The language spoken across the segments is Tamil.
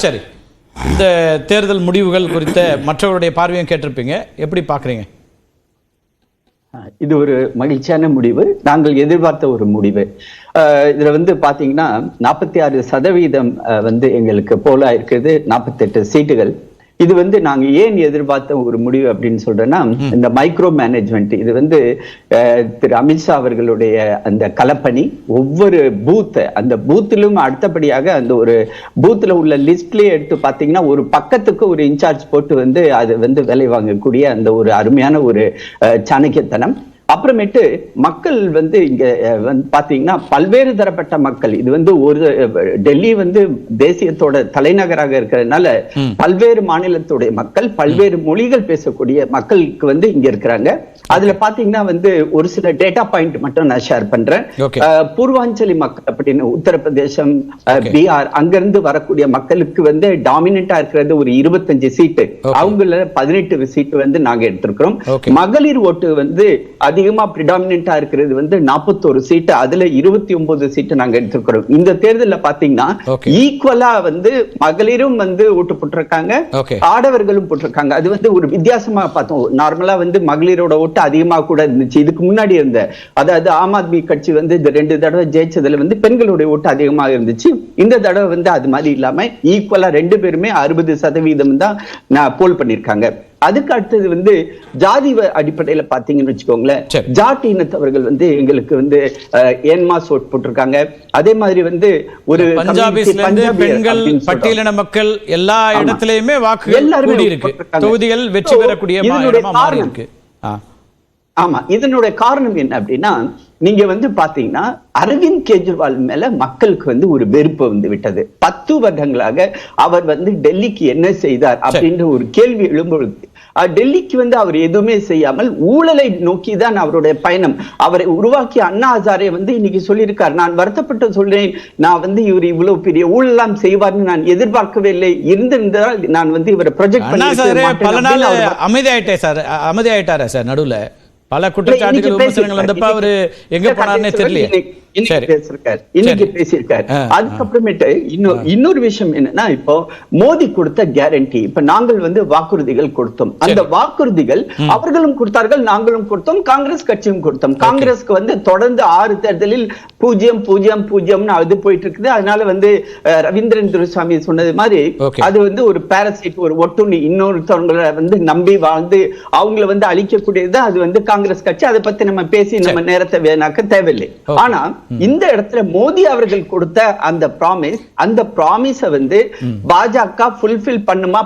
சரி, இந்த தேர்தல் முடிவுகள் குறித்த மற்றவருடைய பார்வையும் கேட்டிருப்பீங்க, எப்படி பார்க்குறீங்க? இது ஒரு மகிழ்ச்சியான முடிவு, நாங்கள் எதிர்பார்த்த ஒரு முடிவு. இதுல பாத்தீங்கன்னா 46% எங்களுக்கு போலா இருக்குது, 48 சீட்டுகள். இது நாங்க ஏன் எதிர்பார்த்த ஒரு முடிவு அப்படின்னு சொல்றேன்னா, இந்த மைக்ரோ மேனேஜ்மெண்ட் இது திரு அமித்ஷா அவர்களுடைய அந்த களப்பணி, ஒவ்வொரு பூத் அந்த பூத்திலும் அடுத்தபடியாக அந்த ஒரு பூத்துல உள்ள லிஸ்ட்லயே எடுத்து பாத்தீங்கன்னா ஒரு பக்கத்துக்கு ஒரு இன்சார்ஜ் போட்டு அது வேலை வாங்கக்கூடிய அந்த ஒரு அருமையான ஒரு சாணக்கியத்தனம். அப்புறமேட்டு மக்கள் இங்க பாத்தீங்கன்னா பல்வேறு தரப்பட்ட மக்கள். இது ஒரு டெல்லி தேசியத்தோட தலைநகராக இருக்கிறதுனால பல்வேறு மாநிலத்துடைய மக்கள், பல்வேறு மொழிகள் பேசக்கூடிய மக்களுக்கு இங்க இருக்கிறாங்க. அதுல பாத்தீங்கன்னா ஒரு சில டேட்டா பாயிண்ட் மட்டும் நான் ஷேர் பண்றேன். பூர்வாஞ்சலி மக்கள் அப்படின்னு உத்தரப்பிரதேசம், பீகார் அங்கிருந்து வரக்கூடிய மக்களுக்கு டாமினண்டா இருக்கிறது ஒரு 25 சீட்டு, அவங்கள 18 சீட்டு நாங்க எடுத்திருக்கிறோம். மகளிர் ஓட்டு அதிகமா பிரிடாமினண்டா இருக்கிறது 41 சீட்டு, அதுல 29 சீட்டு நாங்க எடுத்திருக்கிறோம். இந்த தேர்தல்ல பாத்தீங்கன்னா ஈக்குவலா மகளிரும் ஓட்டு போட்டிருக்காங்க, ஆடவர்களும் போட்டிருக்காங்க. அது ஒரு வித்தியாசமா பார்த்தோம். நார்மலா மகளிரோட ஓட்டு அதிகமா கூட இருந்துச்சு இதுக்கு முன்னாடி இருந்த, அதாவது ஆம் ஆத்மி கட்சி இந்த 2 தடவை ஜெயிச்சதுல பெண்களுடைய ஓட்டு அதிகமாக இருந்துச்சு. இந்த தடவை அது மாதிரி இல்லாம ஈக்குவலா 2 பேருமே 60% தான் போல் பண்ணிருக்காங்க. அதுக்கு அடுத்தது ஜாதி அடிப்படையில பாத்தீங்கன்னு வச்சுக்கோங்களேன், ஜாட் இனத்தவர்கள் எங்களுக்கு ஏன்மாஸ் ஓட் போட்டிருக்காங்க. அதே மாதிரி ஒரு பெண்கள், பட்டியலின மக்கள் எல்லா இடத்திலயுமே வாக்கு எல்லாரும் இருக்கு, தொகுதிகள் வெற்றி பெறக்கூடிய மாறி இருக்கு. ஆமா, இதனுடைய காரணம் என்ன அப்படின்னா, நீங்க பாத்தீங்கன்னா அரவிந்த் கெஜ்ரிவால் மேல மக்களுக்கு ஒரு வெறுப்பு விட்டது. 10 வருடங்களாக அவர் டெல்லிக்கு என்ன செய்தார் அப்படின்ற ஒரு கேள்வி எழும்பொழுது, டெல்லிக்கு அவர் எதுவுமே செய்யாமல் ஊழலை நோக்கிதான் அவருடைய பயணம். அவரை உருவாக்கி அண்ணா ஹசாரே இன்னைக்கு சொல்லியிருக்கார், நான் வருத்தப்பட்டு சொல்றேன், நான் இவர் இவ்வளவு பெரிய ஊழலாம் செய்வார்னு நான் எதிர்பார்க்கவே இல்லை, இருந்திருந்தால் நான் இவரை ப்ரொஜெக்ட் பண்ணி அமைதியாயிட்டாரா சார்? நடுவுல பல குற்றச்சாட்டுகள் விமர்சனங்கள் வந்தப்ப அவரு எங்க போனார்னே தெரியல. இன்னைக்கு பேசியிருக்காரு. அதுக்கப்புறமேட்டு இன்னொரு விஷயம் என்னன்னா, இப்போ மோடி கொடுத்த கேரண்டி, இப்ப நாங்கள் வாக்குறுதிகள் கொடுத்தோம். அந்த வாக்குறுதிகள் அவர்களும் கொடுத்தார்கள், நாங்களும் கொடுத்தோம், காங்கிரஸ் கட்சியும் கொடுத்தோம். காங்கிரஸ்க்கு தொடர்ந்து 6 தேர்தலில் 0-0-0 அது போயிட்டு இருக்குது. அதனால ரவீந்திரன் துரைசாமி சொன்னது மாதிரி அது ஒரு பாரசைட், ஒரு ஒட்டுண்ணி, இன்னொருத்தவங்களை நம்பி வாழ்ந்து அவங்களை அழிக்கக்கூடியது அது காங்கிரஸ் கட்சி. அதை பத்தி நம்ம பேசி நம்ம நேரத்தை வேணாக்க தேவையில்லை. ஆனா இந்த இடத்துல மோடி அவர்கள் கொடுத்த அந்த ப்ராமிஸ் பாஜக ஃபுல்ஃபில் பண்ணுமா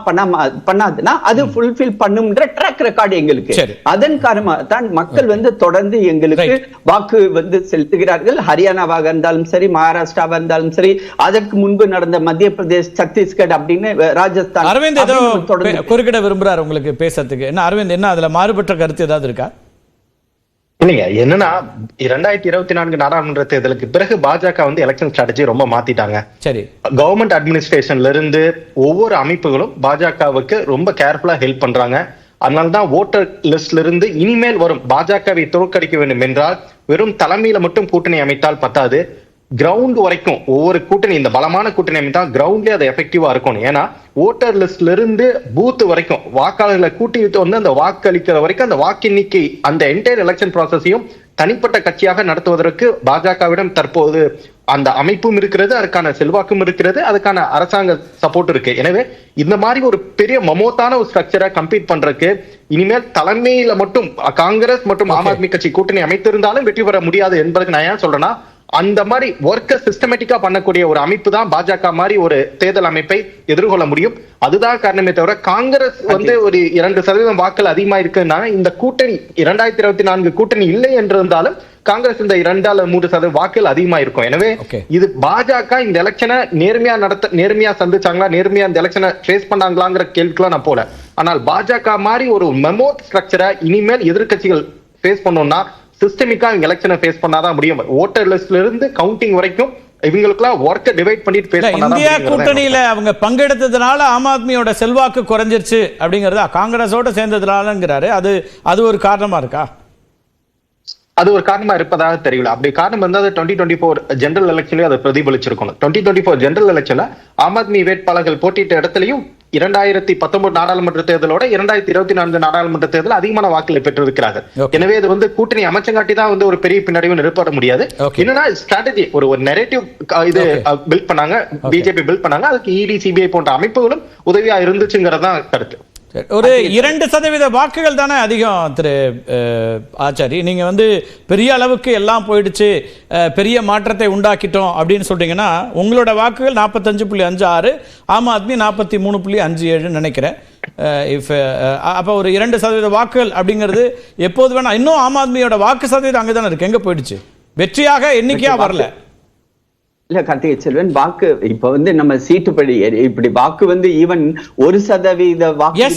பண்ணாதுன்னா அது ஃபுல்ஃபில் பண்ணும்ன்ற ட்ராக் ரெக்கார்டு எங்களுக்கு. அதன் காரணமாக தான் மக்கள் தொடர்ந்து எங்களுக்கு வாக்கு செலுத்துகிறார்கள். ஹரியானாவாக இருந்தாலும் சரி, மகாராஷ்டிராவாக இருந்தாலும் சரி, அதற்கு முன்பு நடந்த மத்திய பிரதேஷ், சத்தீஸ்கர் அப்படின்னு ராஜஸ்தான். அரவிந்த் ஏதோ குறுக்கிட விரும்புறாரு உங்களுக்கு பேசுறதுக்கு. என்ன அரவிந்த், என்ன அதுல மாறுபட்ட கருத்து ஏதாவது இருக்கா? இல்லைங்க, என்னன்னா 2024 நாடாளுமன்ற தேர்தலுக்கு பிறகு பாஜக எலெக்ஷன் ஸ்ட்ராட்டஜி ரொம்ப மாத்திட்டாங்க. சரி, கவர்மெண்ட் அட்மினிஸ்ட்ரேஷன்ல இருந்து ஒவ்வொரு அமைப்புகளும் பாஜகவுக்கு ரொம்ப கேர்ஃபுல்லா ஹெல்ப் பண்றாங்க. அதனால்தான் ஓட்டர் லிஸ்ட்ல இருந்து இனிமேல் வரும் பாஜகவை தோற்கடிக்க வேண்டும் என்றால் வெறும் தலைமையில மட்டும் கூட்டணி அமைத்தால் பத்தாது, கிரவுண்ட் வரைக்கும் ஒவ்வொரு கூட்டணி, இந்த பலமான கூட்டணி அமைத்தா கிரவுண்ட்லயே அது எஃபெக்டிவா இருக்கணும். ஏன்னா ஓட்டர் லிஸ்ட்ல இருந்து பூத் வரைக்கும் வாக்காளர்களை கூட்டி அந்த வாக்களிக்கிற வரைக்கும் அந்த வாக்கு எண்ணிக்கை, அந்த என்டையர் எலெக்ஷன் ப்ராசஸையும் தனிப்பட்ட கட்சியாக நடத்துவதற்கு பாஜகவிடம் தற்போது அந்த அமைப்பும் இருக்கிறது, அதுக்கான செல்வாக்கும் இருக்கிறது, அதுக்கான அரசாங்க சப்போர்ட் இருக்கு. எனவே இந்த மாதிரி ஒரு பெரிய மமோத்தான ஒரு ஸ்ட்ரக்சரை கம்பீட் பண்றதுக்கு இனிமேல் தலைமையில மட்டும் காங்கிரஸ் மற்றும் ஆம் ஆத்மி கட்சி கூட்டணி அமைத்திருந்தாலும் வெற்றி பெற முடியாது என்பதுக்கு நான் ஏன் சொல்றேன்னா, அந்த மாதிரி ஒர்க்கை சிஸ்டமேட்டிக்கா பண்ணக்கூடிய ஒரு அமைப்பு தான் பாஜக மாதிரி ஒரு தேர்தல் அமைப்பை எதிர்கொள்ள முடியும். அதுதான் காரணமே தவிர காங்கிரஸ் ஒரு 2% வாக்கள் அதிகமா இருக்குன்னா இந்த கூட்டணி 2024 கூட்டணி இல்லை என்றிருந்தாலும் காங்கிரஸ் இந்த 2-3% வாக்குகள் அதிகமா இருக்கும். எனவே இது பாஜக இந்த எலெக்ஷனை நேர்மையா சந்திச்சாங்களா, நேர்மையா இந்த எலெக்ஷனை ஃபேஸ் பண்ணாங்களாங்கிற கேள்விக்குலாம் நான் போல. ஆனால் பாஜக மாதிரி ஒரு மெமோ ஸ்ட்ரக்சரை இனிமேல் எதிர்கட்சிகள் ஃபேஸ் பண்ணோம்னா சிஸ்டமிக்கா எலெக்ஷனை ஃபேஸ் பண்ணாதான் முடியும். ஓட்டர் லிஸ்ட்ல இருந்து கவுண்டிங் வரைக்கும் இவங்களுக்குலாம் ஒர்க்கை டிவைட் பண்ணிட்டு ஃபேஸ் பண்ணாதான். இந்தியா கூட்டணியில அவங்க பங்கெடுத்ததுனால ஆம் ஆத்மியோட செல்வாக்கு குறைஞ்சிருச்சு அப்படிங்கறது காங்கிரஸோட சேர்ந்ததுனாலங்கிறாரு. அது ஒரு காரணமா இருக்கா? அது ஒரு காரணமா இருப்பதாக தெரியல. அப்படி காரணம் வந்து அது 2024 ஜெனரல் எலெக்ஷன்லயும் அதை பிரதிபலிச்சிருக்கணும். 2024 ஜெனரல் எலெக்ஷன்ல ஆம் ஆத்மி வேட்பாளர்கள் போட்டியிட்ட இடத்துலயும் 2019 நாடாளுமன்ற தேர்தலோட 2024 நாடாளுமன்ற தேர்தல் அதிகமான வாக்குகளை பெற்றிருக்கிறார்கள். எனவே இது வந்து கூட்டணி அமைச்சங்காட்டி தான் வந்து ஒரு பெரிய பின்னடைவு நிரப்பட முடியாது. என்னன்னா ஸ்ட்ராட்டஜி ஒரு நெரேட்டிவ் இது பில்ட் பண்ணாங்க, பிஜேபி பில்ட் பண்ணாங்க. அதுக்கு இடி, சிபிஐ போன்ற அமைப்புகளும் உதவியா இருந்துச்சுங்கிறதான் கருத்து. ஒரு 2% வாக்குகள் தானே அதிகம் திரு ஆச்சாரி. நீங்க வந்து பெரிய அளவுக்கு எல்லாம் போயிடுச்சு, பெரிய மாற்றத்தை உண்டாக்கிட்டோம் அப்படின்னு சொல்றீங்கன்னா உங்களோட வாக்குகள் 45.56, ஆம் ஆத்மி 43.57 நினைக்கிறேன். அப்ப ஒரு 2% வாக்குகள் அப்படிங்கிறது எப்போது வேணா, இன்னும் ஆம் ஆத்மியோட வாக்கு சதவீதம் அங்கதானே இருக்கு, எங்க போயிடுச்சு? வெற்றியாக எண்ணிக்கையா வரல. இல்ல கார்த்திகை செல்வன், வாக்கு இப்ப வந்து நம்ம சீட்டுப்படி இப்படி வாக்கு வந்து ஈவன் 1% வாக்கு,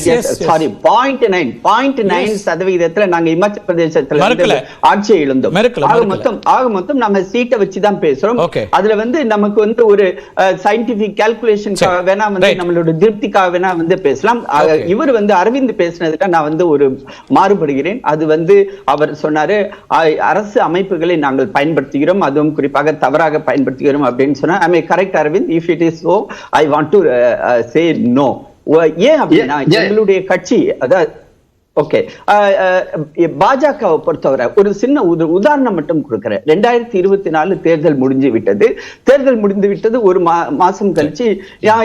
சாரி 0.9% நாங்க இமாச்சல பிரதேசத்துல ஆட்சியை இழந்தோம். ஆக மொத்தம் நம்ம சீட்டை வச்சுதான் பேசுறோம். அதுல வந்து நமக்கு வந்து ஒரு சயின்டிபிக் கால்குலேஷனுக்காக வேணா வந்து நம்மளோட திருப்திக்காக வேணா வந்து பேசலாம். இவர் வந்து அரவிந்த் பேசினதுக்கு நான் வந்து ஒரு மாறுபடுகிறேன். அது வந்து அவர் சொன்னாரு அரசு அமைப்புகளை நாங்கள் பயன்படுத்துகிறோம், அதுவும் குறிப்பாக தவறாக பயன்படுத்துகிறோம் அப்படின்னு சொன்னா, am I correct Aravind? If it is so, I want to say no. ஏன் அப்படின்னா எங்களுடைய கட்சி, அதாவது ஓகே, பாஜகவை பொறுத்தவரை ஒரு சின்ன உதாரணம் மட்டும் கொடுக்கிறேன். 2024 தேர்தல் முடிஞ்சு விட்டது. தேர்தல் முடிந்து விட்டது. ஒரு மாசம் கழிச்சு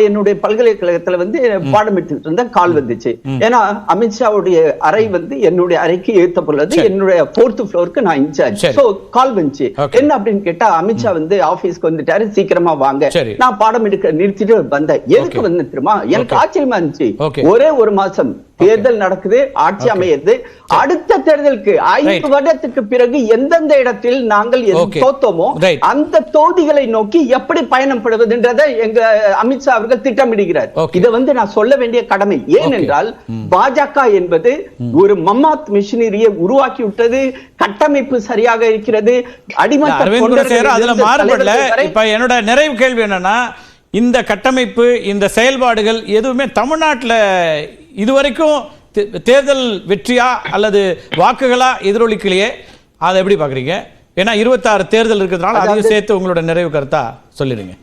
என்னுடைய பல்கலைக்கழகத்துல வந்து பாடம் எடுத்துட்டு இருந்த கால் வந்துச்சு. ஏன்னா அமித்ஷாவுடைய அறை வந்து என்னுடைய அறைக்கு ஏத்த பொழுது என்னுடைய 4th ஃப்ளோருக்கு நான் இன்சார்ஜ். சோ கால் வந்துச்சு. என்ன அப்படின்னு கேட்டா, அமித்ஷா வந்து ஆபீஸ்க்கு வந்துட்டாரு, சீக்கிரமா வாங்க. நான் பாடம் எடுக்க நிறுத்திட்டு வந்தேன். எதுக்கு வந்து தெரியுமா? எனக்கு ஆச்சரியமா இருந்துச்சு. ஒரே ஒரு மாசம் தேர்தல் நடக்குது, ஆட்சி அமையுது. அடுத்த தேர்தலுக்கு 5 வருடத்துக்கு பிறகு எந்தெந்த இடத்தில் நாங்கள் தோத்தோமோ அந்த தொகுதிகளை நோக்கி எப்படி பயணப்படுவதுன்றதை எங்க அமித்ஷா அவர்கள் திட்டமிடுகிறார். இதை வந்து நான் சொல்ல வேண்டிய கடமை. ஏனென்றால் பாஜக என்பது ஒரு மம்மாத் மிஷினரியை உருவாக்கி விட்டது. கட்டமைப்பு சரியாக இருக்கிறது. அடிமட்ட என்னோட நிறைவு கேள்வி என்னன்னா, இந்த கட்டமைப்பு, இந்த செயல்பாடுகள் எதுவுமே தமிழ்நாட்டில் இதுவரைக்கும் தேர்தல் வெற்றியா அல்லது வாக்குகளா எதிரொலிக்கலையே. அதை எப்படி பாக்குறீங்க? ஏன்னா 26 தேர்தல் இருக்கிறதுனால அதையும் சேர்த்து உங்களோட நிறைவு கருத்தா சொல்லிடுங்க.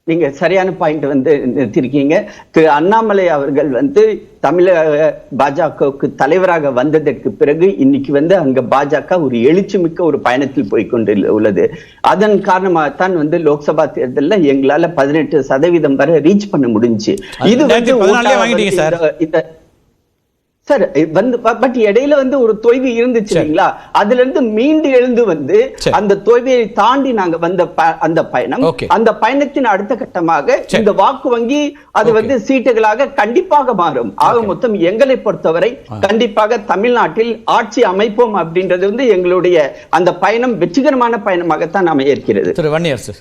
நீங்க சரியான பாயிண்ட் வந்து நிறுத்திருக்கீங்க. திரு அண்ணாமலை அவர்கள் வந்து தமிழக பாஜகவுக்கு தலைவராக வந்ததற்கு பிறகு இன்னைக்கு வந்து அங்க பாஜக ஒரு எழுச்சிமிக்க ஒரு பயணத்தில் போய்கொண்டு உள்ளது. அதன் காரணமாகத்தான் வந்து லோக்சபா தேர்தலில் எங்களால 18% வரை ரீச் பண்ண முடிஞ்சு. இது வந்து சார் வந்து பட் இடையில வந்து ஒரு தொய்வு இருந்துச்சு இல்லைங்களா? அதுல இருந்து மீண்டு எழுந்து வந்து அந்த தொய்வையை தாண்டி நாங்க வந்த அந்த பயணம், அந்த பயணத்தின் அடுத்த கட்டமாக இந்த வாக்கு வங்கி அது வந்து சீட்டுகளாக கண்டிப்பாக மாறும். ஆக மொத்தம் எங்களை பொறுத்தவரை கண்டிப்பாக தமிழ்நாட்டில் ஆட்சி அமைப்போம் அப்படின்றது வந்து எங்களுடைய அந்த பயணம் வெற்றிகரமான பயணமாகத்தான் அமைய இருக்கிறது. திரு வன்னியரசு.